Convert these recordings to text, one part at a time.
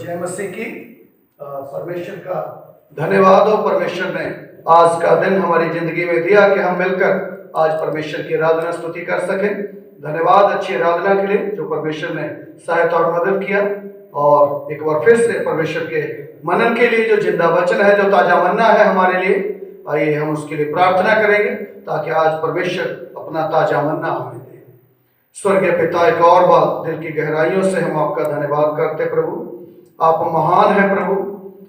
जय मसीह की। परमेश्वर का धन्यवाद हो। परमेश्वर ने आज का दिन हमारी जिंदगी में दिया कि हम मिलकर आज परमेश्वर की आराधना स्तुति कर सकें। धन्यवाद अच्छी आराधना के लिए जो परमेश्वर ने सहायता और मदद किया, और एक बार फिर से परमेश्वर के मनन के लिए जो जिंदा वचन है, जो ताजा मन्ना है हमारे लिए, आइए हम उसके लिए प्रार्थना करेंगे ताकि आज परमेश्वर अपना ताजा मन्ना हमें दे। स्वर्गीय पिता, एक और बार दिल की गहराइयों से हम आपका धन्यवाद करते प्रभु। आप महान है प्रभु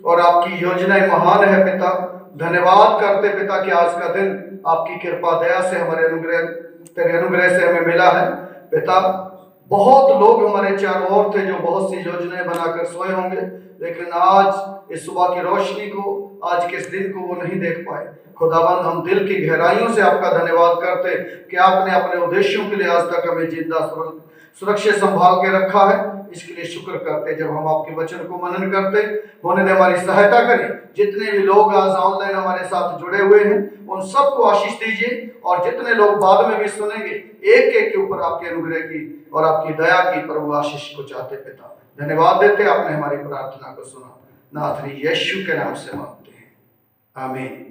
और आपकी योजनाएं महान है पिता। धन्यवाद करते पिता कि आज का दिन आपकी कृपा दया से हमारे अनुग्रह, तेरे अनुग्रह से हमें मिला है पिता। बहुत लोग हमारे चारों ओर थे जो बहुत सी योजनाएं बनाकर सोए होंगे, लेकिन आज इस सुबह की रोशनी को, आज के इस दिन को वो नहीं देख पाए। खुदावंद, हम दिल की गहराइयों से आपका धन्यवाद करते कि आपने अपने उद्देश्यों के लिए आज तक हमें जिंदा सुरक्षित संभाल के रखा है। इसके लिए शुक्र करते। जब हम आपके वचन को मनन करते होने दे, हमारी सहायता करें। जितने भी लोग आज ऑनलाइन हमारे साथ जुड़े हुए हैं उन सबको आशीष दीजिए, और जितने लोग बाद में भी सुनेंगे, एक एक के ऊपर आपके अनुग्रह की और आपकी दया की प्रभु आशीष को चाहते पिता। धन्यवाद देते, आपने हमारी प्रार्थना को सुना। नाथनी यीशु के नाम से मांगते हैं, आमीन।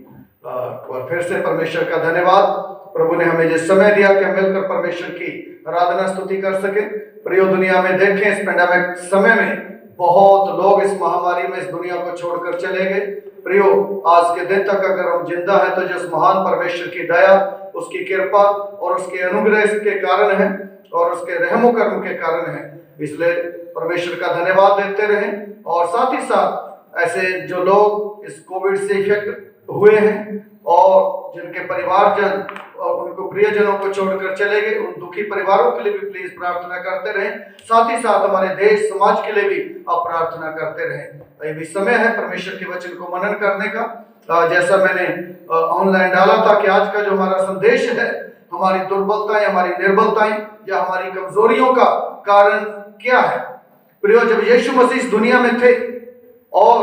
और फिर से परमेश्वर का धन्यवाद। प्रभु ने हमें जिस समय दिया कि हम मिलकर परमेश्वर की आराधना स्तुति कर सके। प्रियो, दुनिया में देखें इस पैंडेमिक समय में बहुत लोग इस महामारी में इस दुनिया को छोड़कर चले गए। प्रियो, आज के दिन तक अगर हम जिंदा हैं तो जिस महान परमेश्वर की दया, उसकी कृपा और उसके अनुग्रह के कारण है और उसके रहमो कर्म के कारण है। इसलिए परमेश्वर का धन्यवाद देते रहें। और साथ ही साथ ऐसे जो लोग इस कोविड से इफेक्ट हुए हैं और जिनके परिवारजन और उनको प्रियजनों को छोड़कर चले गए, उन दुखी परिवारों के लिए भी प्लीज प्रार्थना करते रहें। साथ ही साथ हमारे देश समाज के लिए भी आप प्रार्थना करते रहें। ये भी समय है परमेश्वर के वचन को मनन करने का। जैसा मैंने ऑनलाइन डाला था कि आज का जो हमारा संदेश है, हमारी दुर्बलताएं, हमारी निर्बलताएं या हमारी कमजोरियों का कारण क्या है। प्रियो, जब यीशु मसीह इस दुनिया में थे, और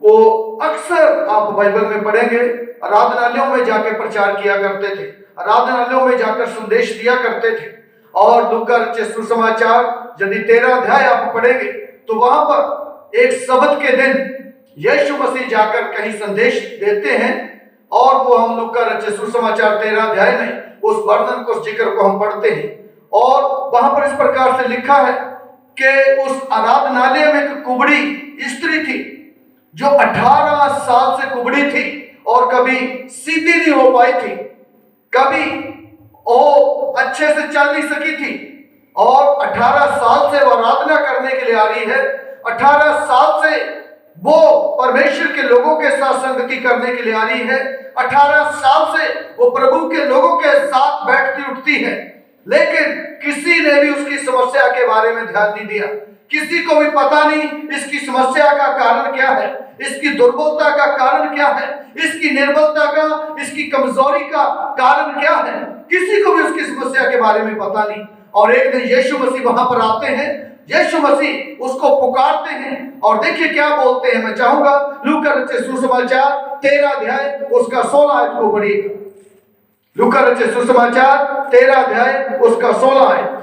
वो अक्सर आप बाइबल में पढ़ेंगे, आराधनालयों में जाकर प्रचार किया करते थे, आराधनालयों में जाकर संदेश दिया करते थे। और लूका रचित सुसमाचार यदि 13 अध्याय आप पढ़ेंगे तो वहां पर एक सब्त के दिन यीशु मसीह जाकर कहीं संदेश देते हैं, और वो हम लूका रचित सुसमाचार 13 अध्याय में उस वर्णन को, उस जिक्र को हम पढ़ते हैं। और वहां पर इस प्रकार से लिखा है कि उस आराधनालय में एक कुबड़ी स्त्री थी जो 18 साल से कुबड़ी थी और कभी सीधी नहीं हो पाई थी, कभी वो अच्छे से चल नहीं सकी थी। और 18 साल से वो आराधना करने के लिए आ रही है। 18 साल से वो परमेश्वर के लोगों के साथ संगति करने के लिए आ रही है। 18 साल से वो प्रभु के लोगों के साथ बैठती उठती है, लेकिन किसी ने भी उसकी समस्या के बारे में ध्यान नहीं दिया। किसी को भी पता नहीं इसकी समस्या का कारण क्या है, इसकी दुर्बलता का कारण क्या है, इसकी निर्बलता का, इसकी कमजोरी का कारण क्या है। किसी को भी उसकी समस्या के बारे में पता नहीं। और एक दिन यीशु मसीह वहां पर आते हैं, यीशु मसीह उसको पुकारते हैं, और देखिए क्या बोलते हैं। मैं चाहूंगा लूका रचित सुसमाचार 13 अध्याय उसका 16 आयत को पढ़िएगा। लूका रचित सुसमाचार 13 अध्याय उसका 16 आयत।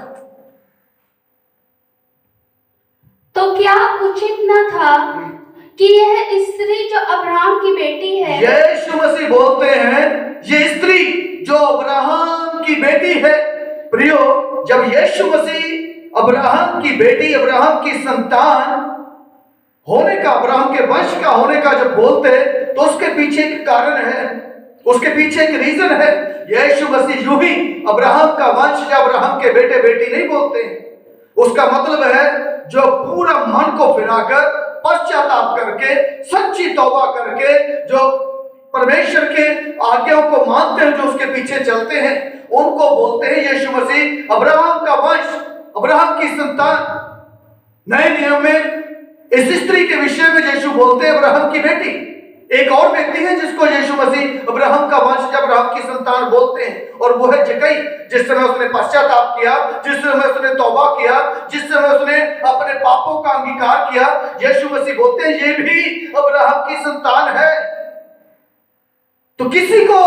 तो क्या उचित न था कि यह स्त्री जो अब्राहम की बेटी है। यीशु मसीह बोलते हैं ये स्त्री जो अब्राहम की बेटी है। प्रियो, जब यीशु मसीह अब्राहम की बेटी, अब्राहम की संतान होने का, अब्राहम के वंश का होने का जब बोलते हैं, तो उसके पीछे एक कारण है, उसके पीछे एक रीजन है। यीशु मसीह यूं ही अब्राहम का वंश या अब्राहम के बेटे बेटी नहीं बोलते हैं। उसका मतलब है जो पूरा मन को फिराकर, पश्चाताप करके, सच्ची तौबा करके, जो परमेश्वर के आज्ञाओं को मानते हैं, जो उसके पीछे चलते हैं, उनको बोलते हैं यीशु मसीह अब्राहम का वंश, अब्राहम की संतान। नए नियम में इस स्त्री के विषय में यीशु बोलते हैं अब्राहम की बेटी। एक और व्यक्ति है जिसको यीशु मसीह अब्राहम का वंश, अब्राहम की संतान बोलते हैं, और वो है जक्कई। जिस समय उसने पश्चाताप किया, जिस समय उसने तौबा किया, जिस समय उसने अपने पापों का अंगीकार किया, यीशु मसीह बोलते हैं ये भी अब्राहम की संतान है। तो किसी को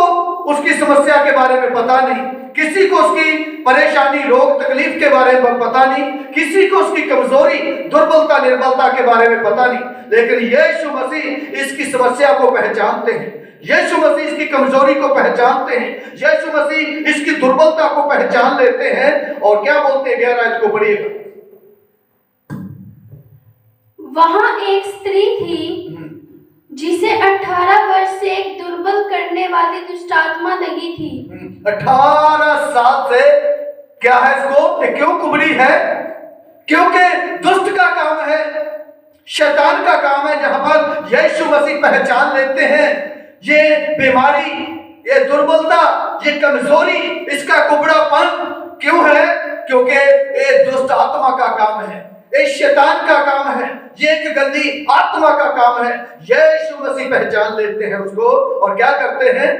उसकी समस्या के बारे में पता नहीं, किसी को उसकी परेशानी, रोग, तकलीफ के बारे में पता नहीं, किसी को उसकी कमजोरी, दुर्बलता, निर्बलता के बारे में पता नहीं, लेकिन यीशु मसीह इसकी समस्या को पहचानते हैं। यीशु मसीह इसकी कमजोरी को पहचानते हैं। यीशु मसीह इसकी दुर्बलता को पहचान लेते हैं और क्या बोलते हैं, 11 आयत को पढ़िएगा। वहां एक स्त्री थी जिसे 18 वर्ष से एक दुर्बल करने वाली दुष्ट आत्मा लगी थी। 18 साल से क्या है इसको, ये क्यों कुबड़ी है? क्योंकि दुष्ट का काम है, शैतान का काम है। जहां पर यीशु मसीह पहचान लेते हैं ये बीमारी, ये दुर्बलता, ये कमजोरी, इसका कुबड़ापन क्यों है? क्योंकि ये दुष्ट आत्मा का काम है, ये शैतान का काम है, ये एक गंदी आत्मा का काम है। यीशु मसीह पहचान लेते हैं उसको और क्या करते हैं,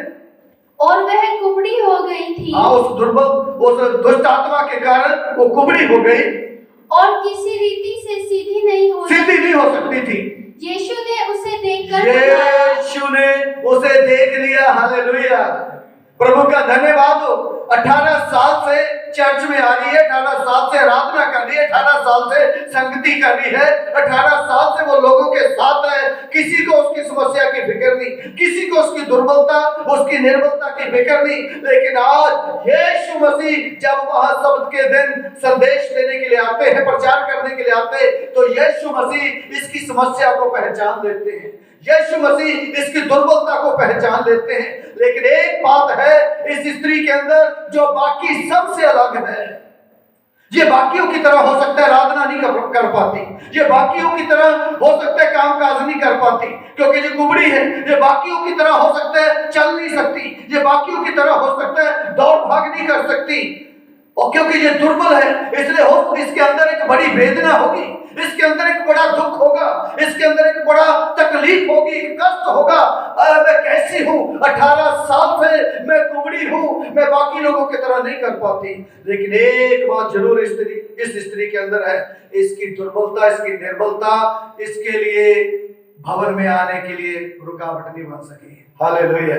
और वह कुबड़ी हो गई थी। उस दुष्ट आत्मा के कारण वो कुबड़ी हो गई और किसी रीति से सीधी नहीं हो सकती थी। यीशु ने उसे देखकर यीशु ने उसे देख लिया। हालेलुया, प्रभु का धन्यवाद हो। 18 साल से चर्च में आ रही है, 18 साल से आराधना कर रही है, 18 साल से संगति कर रही है, 18 साल से वो लोगों के साथ है। किसी को उसकी समस्या की फिक्र नहीं, किसी को उसकी दुर्बलता, उसकी निर्बलता की फिक्र नहीं। लेकिन आज यीशु मसीह जब वहां शब्द के दिन संदेश देने के लिए आते हैं, प्रचार करने के लिए आते हैं, तो यीशु मसीह इसकी समस्या को पहचान लेते हैं, यीशु मसीह इसकी दुर्बलता को पहचान लेते हैं। लेकिन एक बात है इस स्त्री के अंदर जो बाकी सबसे अलग है। ये बाकियों की तरह हो सकता है आराधना नहीं कर पाती, ये बाकियों की तरह हो सकता है काम काज नहीं कर पाती क्योंकि ये कुबड़ी है। ये बाकियों की तरह हो सकता है चल नहीं सकती, ये बाकियों की तरह हो सकता है दौड़ भाग नहीं कर सकती, और क्योंकि ये दुर्बल है इसलिए इसके अंदर एक बड़ी वेदना होगी, इसके अंदर एक बड़ा दुख होगा, इसके अंदर एक बड़ा तकलीफ होगी, एक कष्ट होगा। मैं कैसी हूँ, 18 साल से मैं कुबड़ी हूँ, मैं बाकी लोगों की तरह नहीं कर पाती। लेकिन एक बात जरूर इस स्त्री के अंदर है, इसकी दुर्बलता, इसकी निर्बलता इसके लिए भवन में आने के लिए रुकावट नहीं बन सकी। हालेलुया,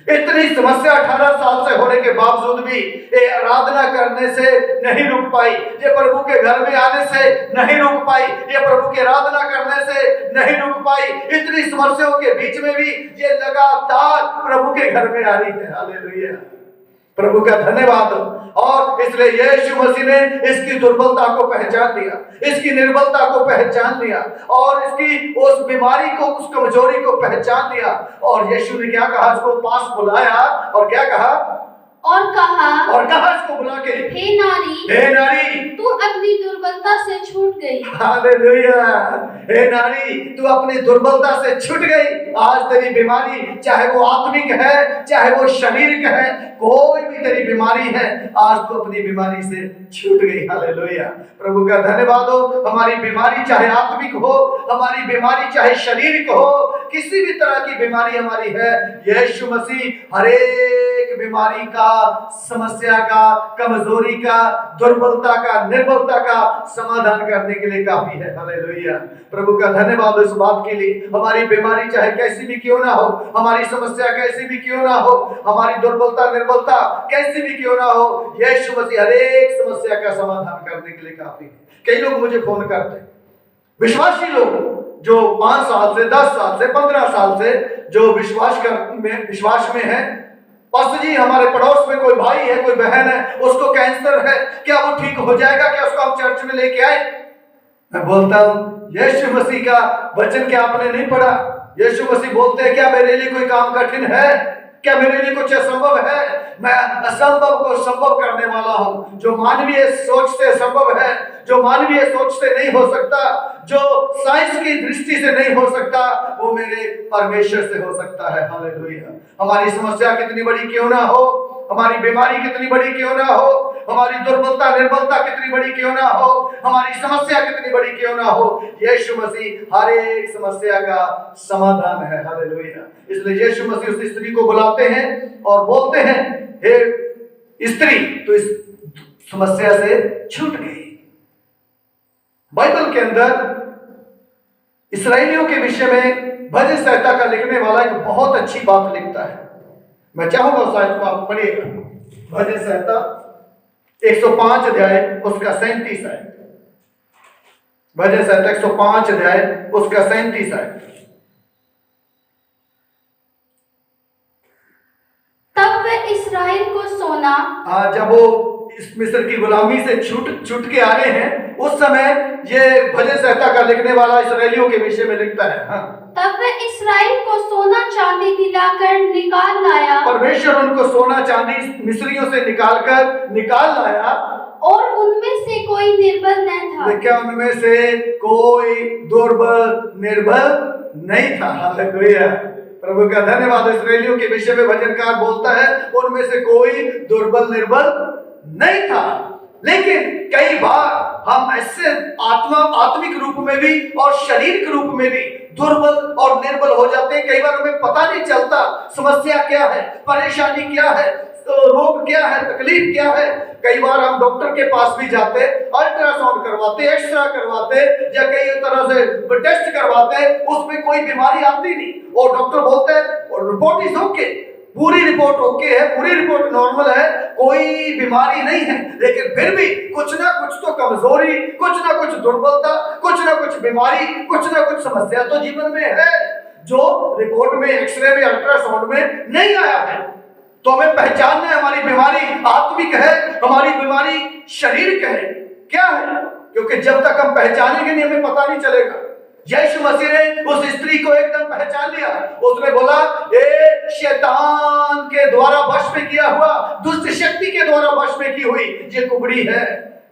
इतनी समस्या 18 साल से होने के बावजूद भी ये आराधना करने से नहीं रुक पाई, ये प्रभु के घर में आने से नहीं रुक पाई, ये प्रभु की आराधना करने से नहीं रुक पाई। इतनी समस्याओं के बीच में भी ये लगातार प्रभु के घर में आ रही है। हालेलुया, प्रभु का धन्यवाद हो। और इसलिए यीशु मसीह ने इसकी दुर्बलता को पहचान लिया, इसकी निर्बलता को पहचान लिया और इसकी उस बीमारी को, उस कमजोरी को पहचान लिया। और यीशु ने क्या कहा, उसको पास बुलाया और क्या कहा, और कहा इसको बुला के, हे नारी, तू अपनी दुर्बलता से छूट गई। हालेलुया, हे नारी तू अपनी दुर्बलता से छूट गई। आज तेरी बीमारी, चाहे वो आत्मिक है, चाहे वो शारीरिक है, कोई भी तेरी बीमारी है, आज तू अपनी बीमारी से छूट गई। हालेलुया, प्रभु का धन्यवाद हो। हमारी बीमारी चाहे आत्मिक हो, हमारी बीमारी चाहे शारीरिक हो, किसी भी तरह की बीमारी हमारी है, यीशु मसीह हर एक बीमारी का, समस्या का, कमजोरी का, दुर्बलता का, निर्बलता का समाधान करने के लिए काफी है। हालेलुया, प्रभु का धन्यवाद इस बात के लिए। हमारी बीमारी चाहे कैसी भी क्यों ना हो, हमारी समस्या कैसी भी क्यों ना हो, हमारी दुर्बलता, निर्बलता कैसी भी क्यों ना हो, यीशु मसीह हर एक समस्या का समाधान करने के लिए काफी है। कई लोग मुझे फोन करते हैं, विश्वासी लोग जो 5 साल से, 10 साल से, 15 साल से जो विश्वास में है, पास्टर जी हमारे पड़ोस में कोई भाई है, कोई बहन है, उसको कैंसर है, क्या वो ठीक हो जाएगा, क्या उसको हम चर्च में लेके आए? मैं बोलता हूँ यीशु मसीह का वचन क्या आपने नहीं पढ़ा? यीशु मसीह बोलते हैं क्या मेरे लिए कोई काम कठिन है, क्या मेरे लिए कुछ असंभव है? मैं असंभव को संभव करने वाला हूं। जो मानवीय सोच से संभव है, जो मानवीय सोच से नहीं हो सकता, जो साइंस की दृष्टि से नहीं हो सकता, वो मेरे परमेश्वर से हो सकता है। हालेलुया, हमारी समस्या कितनी बड़ी क्यों ना हो, हमारी बीमारी कितनी बड़ी क्यों ना हो, हमारी दुर्बलता, निर्बलता कितनी बड़ी क्यों ना हो, हमारी समस्या कितनी बड़ी क्यों ना हो, यीशु मसीह हर एक समस्या का समाधान है। हालेलुया, इसलिए यीशु मसीह उस स्त्री को बुलाते हैं और बोलते हैं, हे स्त्री तो इस समस्या से छूट गई। बाइबल के अंदर इस्राएलियों के विषय में भजन संहिता का लिखने वाला एक बहुत अच्छी बात लिखता है। मैं चाहूंगा उस आयत को आप पढ़िएगा। भजन संहिता 105 अध्याय उसका 37 आयत। भजन संहिता 105 अध्याय उसका 37 आयत। तब वे इसराइल को सोना, जब वो इस मिस्र की गुलामी से छूट के आ रहे हैं, उस समय ये भजन संहिता का लिखने वाला इसराइलियों के विषय में लिखता है। हाँ, तब वे इसराइल को सोना चांदी दिलाकर निकाल लाया, परमेश्वर उनको सोना चांदी मिस्रियों से निकाल लाया, और उनमें से कोई निर्बल न था। लेकिन उनमें से कोई दुर्बल निर्बल नहीं था। हालेलुया, प्रभु का धन्यवाद। इसराइलियों के विषय में भजनकार बोलता है उनमें से कोई दुर्बल निर्बल नहीं था। लेकिन कई बार हम ऐसे आत्मिक रूप में भी और शारीरिक रूप में भी दुर्बल और निर्बल हो जाते हैं। कई बार हमें पता नहीं चलता समस्या क्या है, परेशानी क्या है, रोग क्या है, तकलीफ क्या है। कई बार हम डॉक्टर के पास भी जाते, अल्ट्रासाउंड करवाते, एक्सरे करवाते, या कई तरह से टेस्ट करवाते, उसमें कोई बीमारी आती नहीं, और डॉक्टर बोलते हैं रिपोर्ट इज ओके, पूरी रिपोर्ट ओके है, पूरी रिपोर्ट नॉर्मल है, कोई बीमारी नहीं है। लेकिन फिर भी कुछ ना कुछ तो कमजोरी, कुछ ना कुछ दुर्बलता, कुछ ना कुछ बीमारी, कुछ ना कुछ समस्या तो जीवन में है, जो रिपोर्ट में, एक्सरे में, अल्ट्रासाउंड में नहीं आया है। तो हमें पहचानना है हमारी बीमारी आत्मिक है, हमारी बीमारी शारीरिक है, क्या है, क्योंकि जब तक हम पहचानेंगे नहीं हमें पता नहीं चलेगा। यीशु मसीह ने उस स्त्री को एकदम पहचान लिया। उसने बोला ये शैतान के द्वारा वश में किया हुआ, दुष्ट शक्ति के द्वारा वश में की हुई ये कुबड़ी है।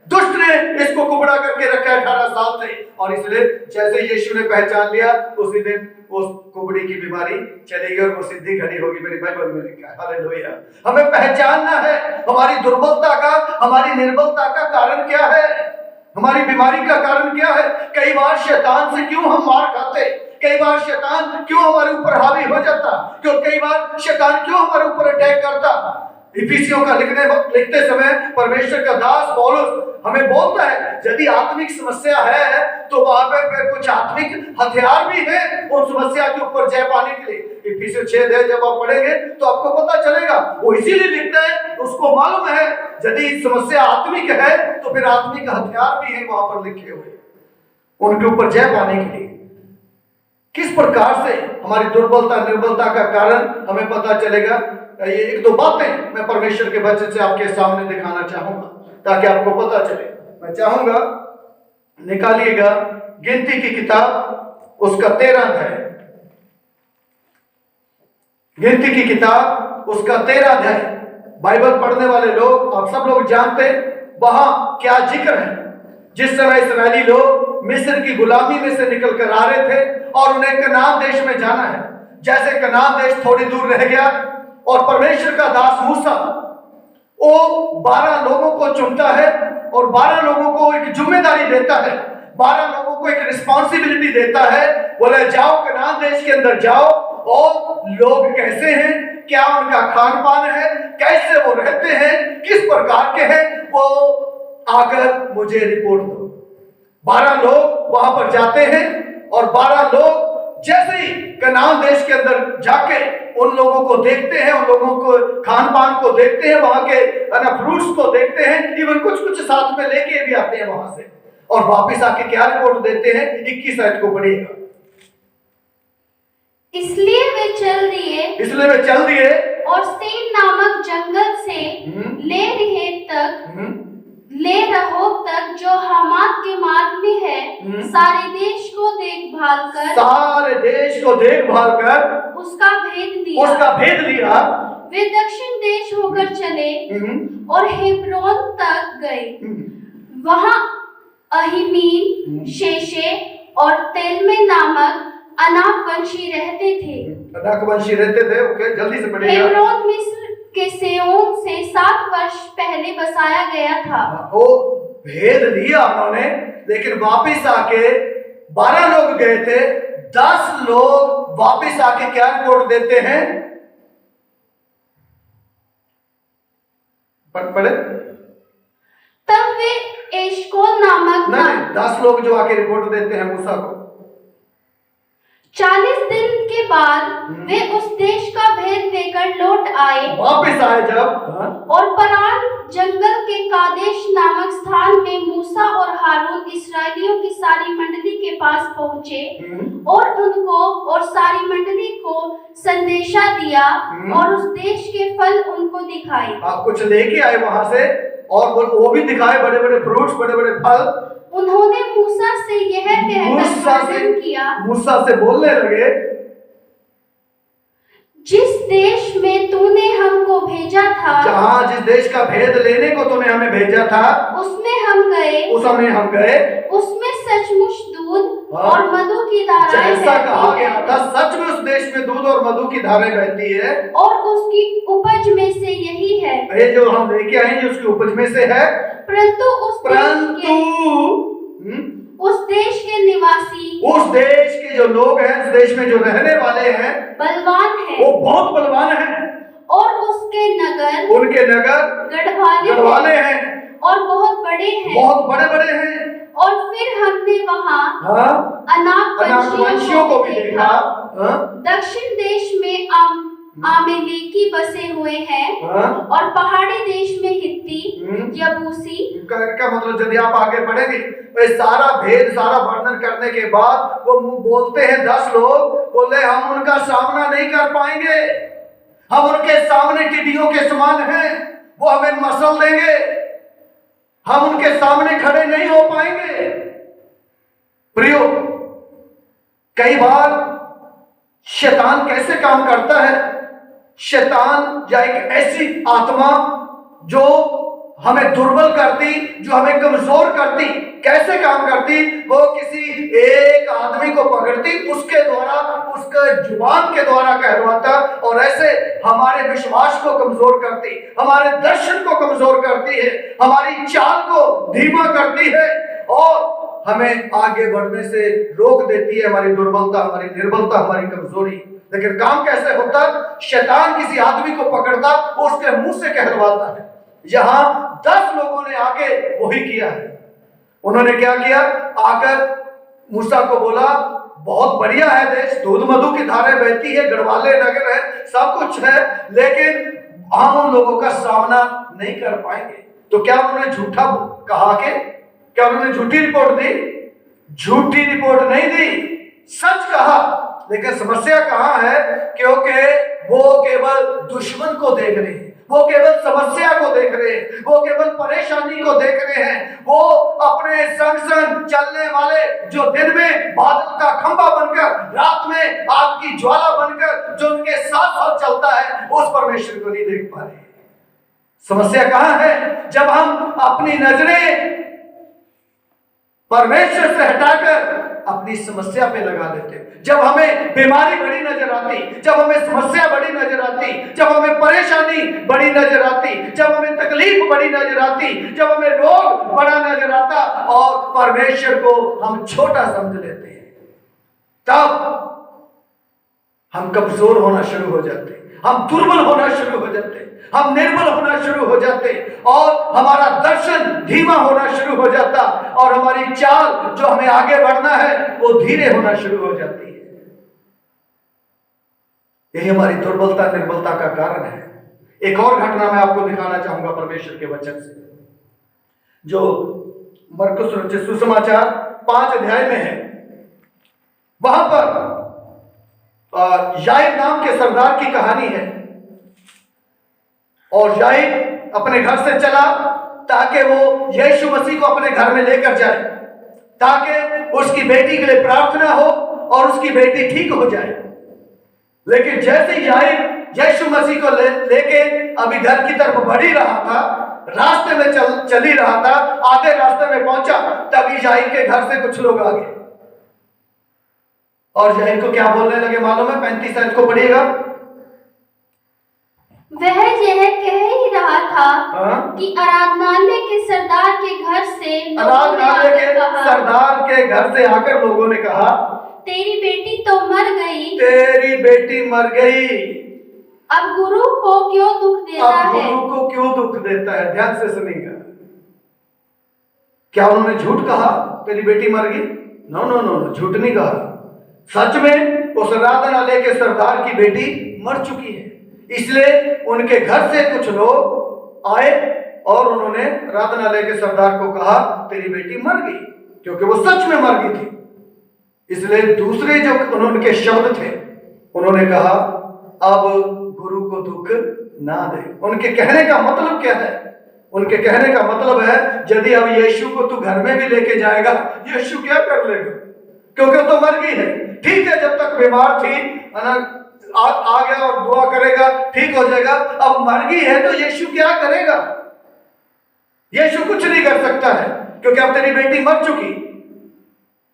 दुष्ट ने इसको कुबड़ा करके रखा 18 साल से, और इसलिए जैसे यीशु ने पहचान लिया उसी दिन उस कुबड़ी की बीमारी चली गई और वो सिद्धि खड़ी होगी। मेरी बाइबल में लिखा है। हालेलुया। हमें पहचानना है हमारी दुर्बलता का, हमारी निर्बलता का कारण क्या है, हमारी बीमारी का कारण क्या है। कई बार शैतान से क्यों हम मार खाते, कई बार शैतान क्यों हमारे ऊपर हावी हो जाता, क्यों कई बार शैतान क्यों हमारे ऊपर अटैक करता। इफिसियों का लिखते समय परमेश्वर का दास पौलुस हमें बोलता है यदि आत्मिक समस्या है तो वहां पे कुछ आत्मिक हथियार भी है उन समस्या के ऊपर जय पाने के लिए। इफिसियों 6 जब आप पढ़ेंगे तो आपको पता चलेगा। वो इसीलिए लिखता है, उसको मालूम है यदि समस्या आत्मिक है तो फिर आत्मिक हथियार भी है वहां पर लिखे हुए, उनके ऊपर जय पाने के लिए। किस प्रकार से हमारी दुर्बलता निर्बलता का कारण हमें पता चलेगा। ये 1-2 बातें मैं परमेश्वर के वचन से आपके सामने दिखाना चाहूंगा ताकि आपको पता चले। मैं चाहूंगा निकालिएगा गिनती की किताब उसका 13 अध्याय, गिनती की किताब उसका 13 अध्याय। बाइबल पढ़ने वाले लोग, आप सब लोग जानते वहां क्या जिक्र है। जिस समय इस्राएली लोग मिस्र की गुलामी में से निकल कर आ रहे थे और उन्हें कनान देश में जाना है, जैसे कनान देश थोड़ी दूर रह गया और परमेश्वर का दास मूसा वो 12 लोगों को चुनता है और 12 लोगों को एक जिम्मेदारी देता है, 12 लोगों को एक रिस्पॉन्सिबिलिटी देता है। बोले जाओ कनान देश के अंदर जाओ और लोग कैसे हैं, क्या उनका खान पान है, कैसे वो रहते हैं, किस प्रकार के हैं, वो आकर मुझे रिपोर्ट दो। 12 लोग वहां पर जाते हैं और 12 लोग जैसे ही कनान देश के अंदर जाके उन लोगों को देखते हैं, उन लोगों को खान पान को देखते हैं, वहां के फ्रूट्स को देखते हैं, इवन कुछ साथ में लेके भी आते हैं वहां से, और वापस आके क्या रिपोर्ट देते हैं। 21 आयत को पढ़िएगा। इसलिए वे चल दिए और सीन नामक जंगल से ले रहोब तक जो हमात के मार्ग में है, सारे देश को देखभाल कर उसका भेद लिया। वे दक्षिण देश होकर चले और हेब्रोन तक गए। वहां अहीमीन, शेशे और तेलमे नामक अनाक वंशी रहते थे। ओके, जल्दी से पढ़िएगा। हेब्रोन मिस्र के सेओन से 7 वर्ष पहले बसाया गया था। वो भेद लिया उन्होंने, लेकिन वापिस आके 12 लोग गए थे, 10 लोग वापिस आके क्या रिपोर्ट देते हैं, पढ़े। तब वे एशकोल नामक 10 लोग जो आके रिपोर्ट देते हैं मूसा को, 40 दिन के बाद वे उस देश का भेद लेकर लौट आए वापस आए जब, हाँ, और परान जंगल के कादेश नामक स्थान में मूसा और हारून इस्राएलियों की सारी मंडली के पास पहुंचे और उनको और सारी मंडली को संदेशा दिया और उस देश के फल उनको दिखाए। आप कुछ लेके आए वहां से और वो भी दिखाए, बड़े बड़े फ्रूट्स, बड़े बड़े फल। उन्होंने मूसा से यह कहकर किया, मूसा से बोलने लगे, जिस देश में तूने हमको भेजा था, जहां जिस देश का भेद लेने को तूने हमें भेजा था, उसमें हम गए, उसमें सचमुच दूध और मधु की धाराएं जैसा कहा गया था, सच में उस देश में दूध और मधु की धाराएं बहती है और उसकी उपज में से यही है। ये जो हम लेके आए हैं उसकी उपज में से है, परंतु उस देश के निवासी, उस देश के जो लोग हैं, उस देश में जो रहने वाले हैं, बलवान हैं, वो बहुत बलवान हैं और उसके नगर, उनके नगर गढ़वाले हैं और बहुत बड़े हैं, बहुत बड़े बड़े हैं। और फिर हमने वहाँ अनाक वंशियों को भी देखा। दक्षिण देश में आमेलेकी बसे हुए हैं और पहाड़ी देश में हित्ती, यबूसी। का मतलब यदि आप आगे बढ़ेंगे तो सारा भेद, सारा वर्णन करने के बाद वो बोलते हैं 10 लोग, बोले हम उनका सामना नहीं कर पाएंगे, हम उनके सामने टिड्डियों के समान हैं, वो हमें मसल देंगे, हम उनके सामने खड़े नहीं हो पाएंगे। प्रियो, कई बार शैतान कैसे काम करता है? शैतान या एक ऐसी आत्मा जो हमें दुर्बल करती, जो हमें कमजोर करती, कैसे काम करती? वो किसी एक आदमी को पकड़ती, उसके द्वारा, उसके जुबान के द्वारा कहलवाता और ऐसे हमारे विश्वास को कमजोर करती, हमारे दर्शन को कमजोर करती है, हमारी चाल को धीमा करती है और हमें आगे बढ़ने से रोक देती है। हमारी दुर्बलता, हमारी निर्बलता, हमारी कमजोरी। लेकिन काम कैसे होता? शैतान किसी आदमी को पकड़ता, वो उसके मुंह से कहलवाता है। यहां 10 लोगों ने आके वही किया है। उन्होंने क्या किया? आकर मूसा को बोला, बहुत बढ़िया है देश, दूध मधु की धाराएं बहती है, गढ़वाले नगर है, सब कुछ है, लेकिन हम उन लोगों का सामना नहीं कर पाएंगे। तो क्या उन्होंने झूठा कहा के? क्या उन्होंने झूठी रिपोर्ट दी? झूठी रिपोर्ट नहीं दी, सच कहा। लेकिन समस्या कहां है? क्योंकि वो केवल दुश्मन को देख रहे हैं, वो केवल समस्या को देख रहे हैं, वो केवल परेशानी को देख रहे हैं। वो अपने संग संग चलने वाले, जो दिन में बादल का खंभा बनकर, रात में आग की ज्वाला बनकर जो उनके साथ साथ चलता है, उस परमेश्वर को नहीं देख पा रहे। समस्या कहां है? जब हम अपनी नजरें परमेश्वर से हटाकर अपनी समस्या पे लगा देते, जब हमें बीमारी बड़ी नजर आती, जब हमें समस्या बड़ी नजर आती, जब हमें परेशानी बड़ी नजर आती, जब हमें तकलीफ बड़ी नजर आती, जब हमें रोग बड़ा नजर आता और परमेश्वर को हम छोटा समझ लेते हैं, तब हम कमजोर होना शुरू हो जाते, हम दुर्बल होना शुरू हो जाते, हम निर्बल होना शुरू हो जाते और हमारा दर्शन धीमा होना शुरू हो जाता और हमारी चाल जो हमें आगे बढ़ना है वो धीरे होना शुरू हो जाती है। यही हमारी दुर्बलता, निर्बलता का कारण है। एक और घटना मैं आपको दिखाना चाहूंगा परमेश्वर के वचन से, जो मरकुस रचित सुसमाचार 5 अध्याय में है। वहां पर याईर नाम के सरदार की कहानी है और याईर अपने घर से चला ताकि वो यीशु मसीह को अपने घर में लेकर जाए, ताकि उसकी बेटी के लिए प्रार्थना हो और उसकी बेटी ठीक हो जाए। लेकिन जैसे याईर यीशु मसीह को लेके अभी घर की तरफ बढ़ ही रहा था, रास्ते में चल ही रहा था, आधे रास्ते में पहुंचा, तभी याईर के घर से कुछ लोग आ गए और याईर को क्या बोलने लगे मालूम है? 35 आयत को पढ़िएगा। वह यह कह ही रहा था कि आराधनालय के सरदार के घर से आकर लोगों ने कहा, तेरी बेटी तो मर गई, तेरी बेटी मर गई, अब गुरु को क्यों दुख देता है? गुरु को क्यों दुख देता है? ध्यान से सुनिएगा। क्या उन्होंने झूठ कहा तेरी बेटी मर गई? नो नो नो, झूठ नहीं कहा। सच में उस आराधनालय के सरदार की बेटी मर चुकी है, इसलिए उनके घर से कुछ लोग आए और उन्होंने आराधनालय के सरदार को कहा तेरी बेटी मर गई, क्योंकि वो सच में मर गई थी। इसलिए दूसरे जो उनके शब्द थे, उन्होंने कहा अब गुरु को दुख ना दे। उनके कहने का मतलब क्या है? उनके कहने का मतलब है यदि अब यीशु को तू घर में भी लेके जाएगा, यीशु क्या कर लेगा, क्योंकि तो मर गई है। ठीक है, जब तक बीमार थी आ गया और दुआ करेगा ठीक हो जाएगा, अब मर गई है तो यीशु क्या करेगा? यीशु कुछ नहीं कर सकता है, क्योंकि अब तेरी बेटी मर चुकी।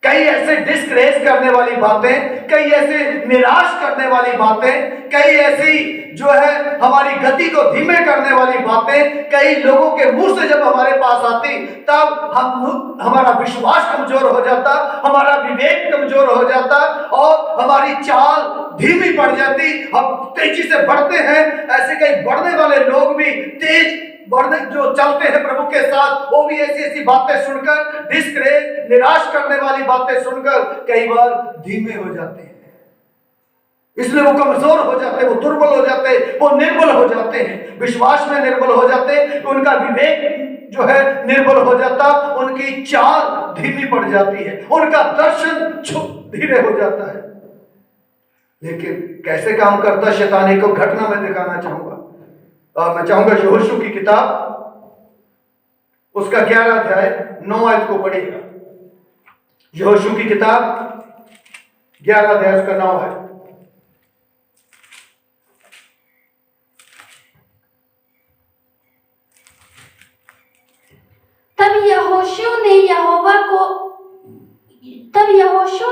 कई ऐसे डिस्करेज करने वाली बातें, कई ऐसे निराश करने वाली बातें, कई ऐसी जो है हमारी गति को धीमे करने वाली बातें कई लोगों के मुंह से जब हमारे पास आती, तब हमारा विश्वास कमजोर हो जाता, हमारा विवेक कमजोर हो जाता और हमारी चाल धीमी पड़ जाती। हम तेजी से बढ़ते हैं। ऐसे कई बढ़ने वाले लोग भी तेज बढ़ने जो चलते हैं प्रभु के साथ, वो भी ऐसी ऐसी बातें सुनकर, डिस्करेज निराश करने वाली बातें सुनकर कई बार धीमे हो जाते हैं। इसलिए वो कमजोर हो जाते हैं, वो दुर्बल हो जाते हैं, वो निर्बल हो जाते हैं, विश्वास में निर्बल हो जाते हैं, उनका विवेक जो है निर्बल हो जाता, उनकी चाल धीमी पड़ जाती है, उनका दर्शन धीरे हो जाता है। लेकिन कैसे काम करता शैतानी को घटना में दिखाना चाहूंगा। मैं चाहूंगा यहोशू की किताब उसका 11 अध्याय 9 आयत को पढ़िएगा। यहोशू की किताब 11 अध्याय उसका 9 है। तब यहोशू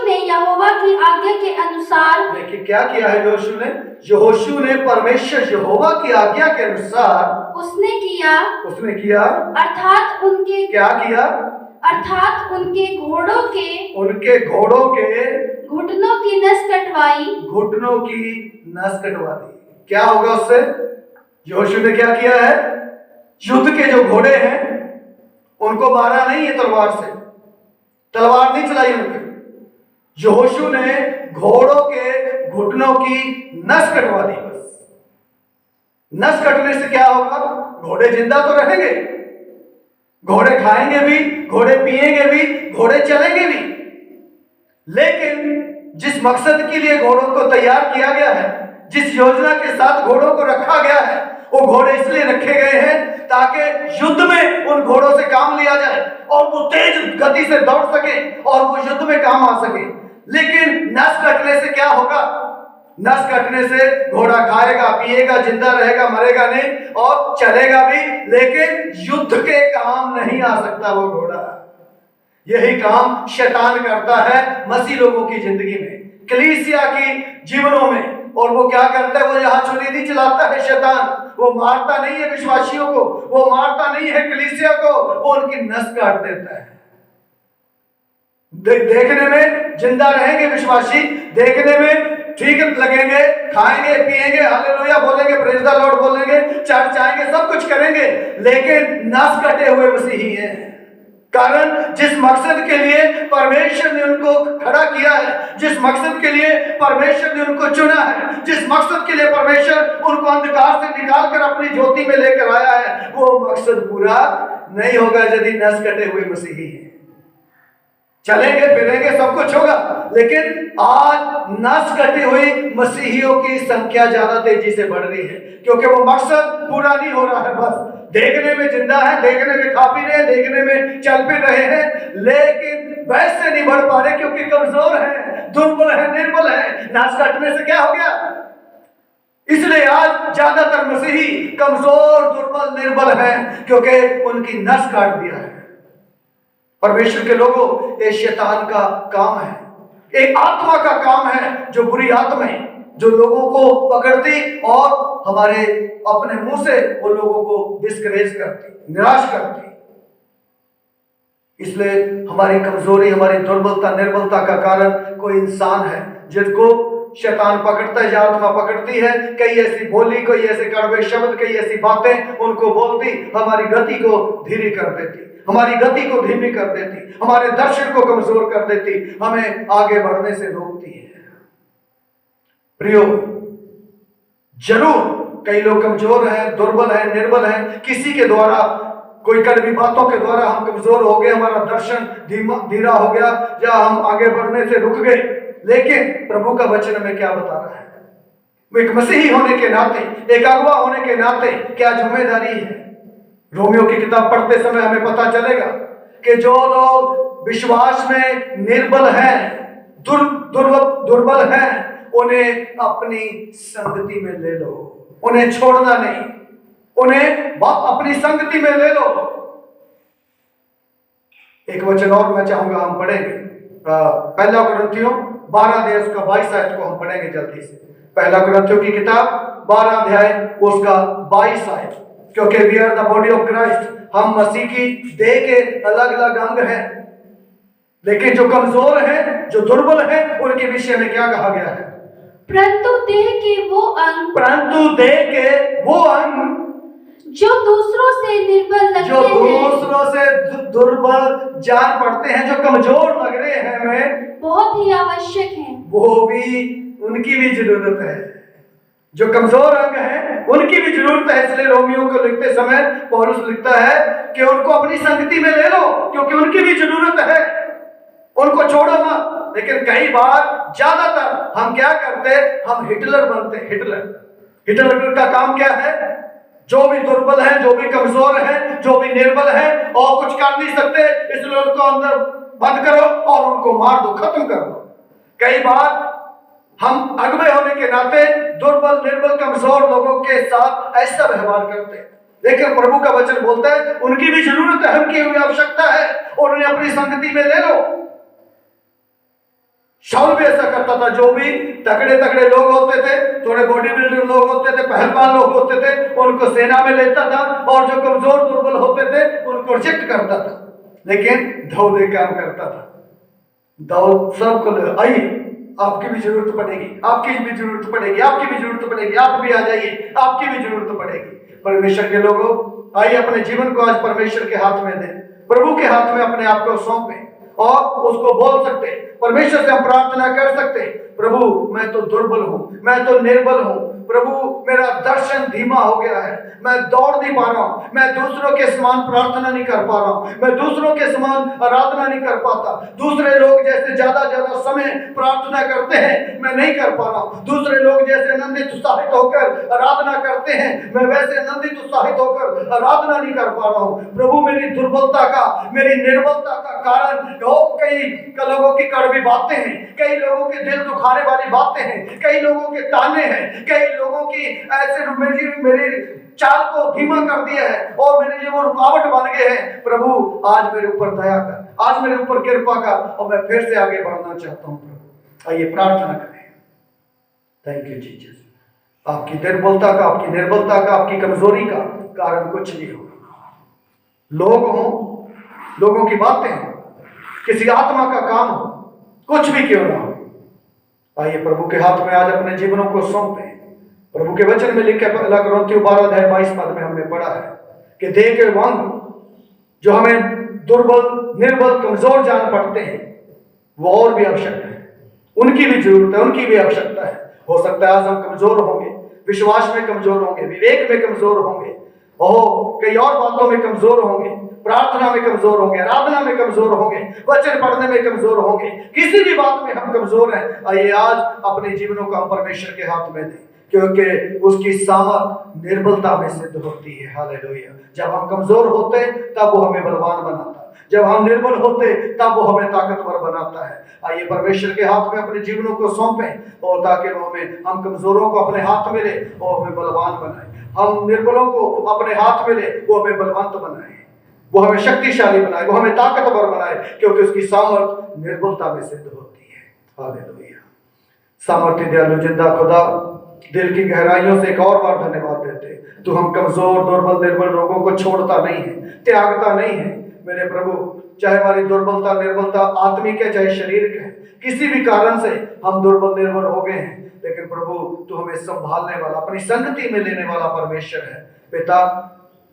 ने यहोवा की आज्ञा के अनुसार, देखिए क्या किया है यहोशू ने परमेश्वर यहोवा की आज्ञा के अनुसार उसने किया अर्थात उनके क्या किया? अर्थात उनके घोड़ों के घुटनों की नस कटवा दी। क्या होगा उससे? यहोशू ने क्या किया है? युद्ध के जो घोड़े हैं उनको मारा नहीं है तलवार से, तलवार नहीं चलाई उनके। यहोशू ने घोड़ों के घुटनों की नस कटवा दी। बस नस कटने से क्या होगा? घोड़े जिंदा तो रहेंगे, घोड़े खाएंगे भी, घोड़े पिएंगे भी, घोड़े चलेंगे भी, लेकिन जिस मकसद के लिए घोड़ों को तैयार किया गया है, जिस योजना के साथ घोड़ों को रखा गया है, वो घोड़े इसलिए रखे गए हैं ताकि युद्ध में उन घोड़ों से काम लिया जाए और वो तेज गति से दौड़ सके और वो युद्ध में काम आ सके। लेकिन नस कटने से क्या होगा? नस कटने से घोड़ा खाएगा, पिएगा, जिंदा रहेगा, मरेगा नहीं और चलेगा भी, लेकिन युद्ध के काम नहीं आ सकता वो घोड़ा। यही काम शैतान करता है मसीह लोगों की जिंदगी में, कलीसिया की जीवनों में। और वो क्या करता है? वो यहाँ चुनीदी चलाता है शैतान। वो मारता नहीं है विश्वासियों को, वो मारता नहीं है कलीसिया को, वो उनकी नस काट देता है। देखने में जिंदा रहेंगे विश्वासी, देखने में ठीक लगेंगे, खाएंगे, पिएंगे, हालेलुया बोलेंगे, प्रेज द लॉर्ड बोलेंगे, चर्च आएंगे, सब कुछ करेंगे, लेकिन नस कटे हुए मसीही हैं। कारण जिस मकसद के लिए परमेश्वर ने उनको खड़ा किया है, जिस मकसद के लिए परमेश्वर ने उनको चुना है, जिस मकसद के लिए परमेश्वर उनको अंधकार से निकालकर अपनी ज्योति में लेकर आया है, वो मकसद पूरा नहीं होगा यदि नस कटे हुए मसीही हैं। चलेंगे फिरेंगे, सब कुछ होगा, लेकिन आज नस कटी हुई मसीहियों की संख्या ज्यादा तेजी से बढ़ रही है, क्योंकि वो मकसद पूरा नहीं हो रहा है। बस देखने में जिंदा है, देखने में खा पी रहे हैं, देखने में चल फिर रहे हैं, लेकिन वैसे नहीं बढ़ पा रहे क्योंकि कमजोर है, दुर्बल है, निर्बल है। नस कटने से क्या हो गया? इसलिए आज ज्यादातर मसीही कमजोर, दुर्बल, निर्बल है, क्योंकि उनकी नस काट दिया है। परमेश्वर के लोगों, ये शैतान का काम है, एक आत्मा का काम है, जो बुरी आत्माएं जो लोगों को पकड़ती और हमारे अपने मुंह से वो लोगों को डिस्करेज करती, निराश करती। इसलिए हमारी कमजोरी, हमारी दुर्बलता, निर्बलता का कारण कोई इंसान है जिनको शैतान पकड़ता है, आत्मा पकड़ती है। कई ऐसी बोली, कोई ऐसे कड़वे शब्द, कई ऐसी बातें उनको बोलती, हमारी गति को धीरे कर देती, हमारी गति को धीमी कर देती, हमारे दर्शन को कमजोर कर देती, हमें आगे बढ़ने से रोकती है। प्रियो, जरूर कई लोग कमजोर हैं, दुर्बल हैं, निर्बल हैं, किसी के द्वारा, कोई कड़वी बातों के द्वारा हम कमजोर हो गए, हमारा दर्शन धीरा हो गया, या हम आगे बढ़ने से रुक गए। लेकिन प्रभु का वचन हमें क्या बता रहा है? एक मसीही होने के नाते, एक अगुवा होने के नाते क्या जिम्मेदारी है? रोमियो की किताब पढ़ते समय हमें पता चलेगा कि जो लोग विश्वास में निर्बल हैं, दुर्बल हैं, उन्हें अपनी संगति में ले लो, उन्हें छोड़ना नहीं, उन्हें अपनी संगति में ले लो। एक वचन और मैं चाहूंगा हम पढ़ेंगे, पहला कुरिन्थियों 12 अध्याय उसका 22 आयत को हम पढ़ेंगे जल्दी से। पहला कुरिन्थियों की किताब 12 अध्याय उसका 22 आयत। क्योंकि we are the body of Christ, हम मसीह की देह के अलग अलग अंग हैं, लेकिन जो कमजोर हैं, जो दुर्बल हैं, उनके विषय में क्या कहा गया है? परंतु देह के वो अंग जो दूसरों से निर्बल दुर्बल जान पड़ते हैं, जो कमजोर लग रहे हैं हमें, बहुत ही आवश्यक है, वो भी, उनकी भी जरूरत है। जो कमजोर अंग हैं उनकी भी जरूरत है। इसलिए रोमियो को लिखते समय पौलुस लिखता है कि उनको अपनी संगति में ले लो, क्योंकि उनकी भी जरूरत है, उनको छोड़ो मत। लेकिन कई बार, ज्यादातर हम क्या करते, हम हिटलर बनते। हिटलर का काम क्या है? जो भी दुर्बल है, जो भी कमजोर है, जो भी निर्बल है और कुछ कर नहीं सकते, इसलिए उनको अंदर बंद करो और उनको मार दो, खत्म कर दो। कई बार हम अगुवे होने के नाते दुर्बल, निर्बल, कमजोर लोगों के साथ ऐसा व्यवहार करते हैं। लेकिन प्रभु का वचन बोलता है उनकी भी जरूरत है, उनकी भी आवश्यकता है, और उन्हें अपनी संगति में ले लो। शाऊल भी ऐसा करता था। जो भी तगड़े लोग होते थे, थोड़े बॉडी बिल्डर लोग होते थे, पहलवान लोग होते थे, उनको सेना में लेता था, और जो कमजोर दुर्बल होते थे उनको रिजेक्ट करता था। लेकिन दाऊद एक काम करता था, दाऊद सबको, आइए आपकी भी जरूरत पड़ेगी, आपकी भी जरूरत पड़ेगी, आपकी भी जरूरत पड़ेगी, आप भी आ जाइए, आपकी भी जरूरत पड़ेगी। परमेश्वर के लोगों, आइए अपने जीवन को आज परमेश्वर के हाथ में दें, प्रभु के हाथ में अपने आप को सौंपें, और उसको बोल सकते, परमेश्वर से हम प्रार्थना कर सकते, प्रभु मैं तो दुर्बल हूं, मैं तो निर्बल हूं, प्रभु मेरा दर्शन धीमा हो गया है, मैं दौड़ नहीं पा रहा हूं, मैं दूसरों के समान प्रार्थना नहीं कर पा रहा हूं, मैं दूसरों के समान आराधना नहीं कर पाता। दूसरे लोग जैसे ज्यादा समय प्रार्थना करते हैं, मैं नहीं कर पा रहा हूं। दूसरे लोग जैसे आनंदित उत्साहित होकर आराधना करते हैं, मैं वैसे आनंदित उत्साहित होकर आराधना नहीं कर पा रहा हूं। प्रभु मेरी दुर्बलता का, मेरी निर्बलता का कारण कई लोगों की कड़वी बातें हैं, कई लोगों के दिल दुखाने वाली बातें हैं, कई लोगों के ताने हैं, कई लोगों की ऐसे मेरी चाल को धीमा कर दिया है और मेरे लिए वो रुकावट बन गए हैं। प्रभु आज मेरे ऊपर दया कर, आज मेरे ऊपर कृपा कर, और मैं फिर से आगे बढ़ना चाहता हूं। प्रभु आइए प्रार्थना करें। Thank you Jesus. आपकी दुर्बलता का, आपकी निर्बलता का, आपकी कमजोरी का कारण कुछ नहीं होगा। लोग हों, लोगों की बातें हों, किसी आत्मा का काम हो, कुछ भी क्यों ना हो, आइए प्रभु के हाथ में आज अपने जीवनों को सौंपें। प्रभु के वचन में लिखे 1 कुरिन्थियों 12 अध्याय 22 पद में हमने पढ़ा है कि देह के अंग जो हमें दुर्बल, निर्बल, कमजोर जान पड़ते हैं, वो और भी आवश्यक है, उनकी भी जरूरत है, उनकी भी आवश्यकता है। हो सकता है आज हम कमजोर होंगे, विश्वास में कमजोर होंगे, विवेक में कमजोर होंगे, कई और बातों में कमजोर होंगे, प्रार्थना में कमजोर होंगे, आराधना में कमजोर होंगे, वचन पढ़ने में कमजोर होंगे, किसी भी बात में हम कमजोर हैं। आइए आज अपने जीवनों को हम परमेश्वर के हाथ में दें, क्योंकि उसकी सामर्थ निर्बलता में सिद्ध होती है। हालेलुया। जब हम कमजोर होते तब वो हमें बलवान बनाता है, जब हम निर्बल होते तब वो हमें ताकतवर बनाता है। आइए परमेश्वर के हाथ में अपने जीवनों को सौंपें, और ताकि वो हम कमजोरों को अपने हाथ में ले और हमें बलवान बनाए, हम निर्बलों को अपने हाथ में ले वो हमें बलवंत बनाए, वो हमें शक्तिशाली बनाए, वो हमें ताकतवर बनाए, क्योंकि उसकी सामर्थ निर्बलता में सिद्ध होती है। हालेलुया। सामर्थ्य दयालु जिंदा खुदा, दिल की गहराइयों से एक और बार धन्यवाद देते। तू हम कमजोर, दुर्बल, निर्बल लोगों को छोड़ता नहीं है, त्यागता नहीं है। मेरे प्रभु, चाहे हमारी दुर्बलता, निर्बलता आत्मिक है, चाहे शरीर के है, किसी भी कारण से हम दुर्बल, निर्बल हो गए हैं, लेकिन प्रभु तू हमें संभालने वाला, अपनी संगति में लेने वाला परमेश्वर है। पिता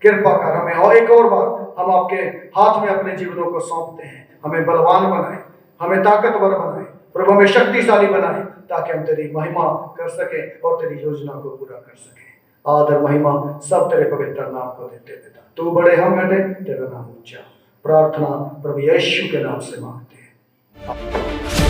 कृपा कर हमें, और एक और बार हम आपके हाथ में अपने जीवनों को सौंपते हैं। हमें बलवान बनाए, हमें ताकतवर बनाए, प्रभु हमें शक्तिशाली बनाए ताकि हम तेरी महिमा कर सके और तेरी योजना को पूरा कर सके। आदर महिमा सब तेरे पवित्र नाम को देते पिता, तू बड़े हम घटे, तेरा नाम ऊंचा। प्रार्थना प्रभु यीशु के नाम से मांगते हैं।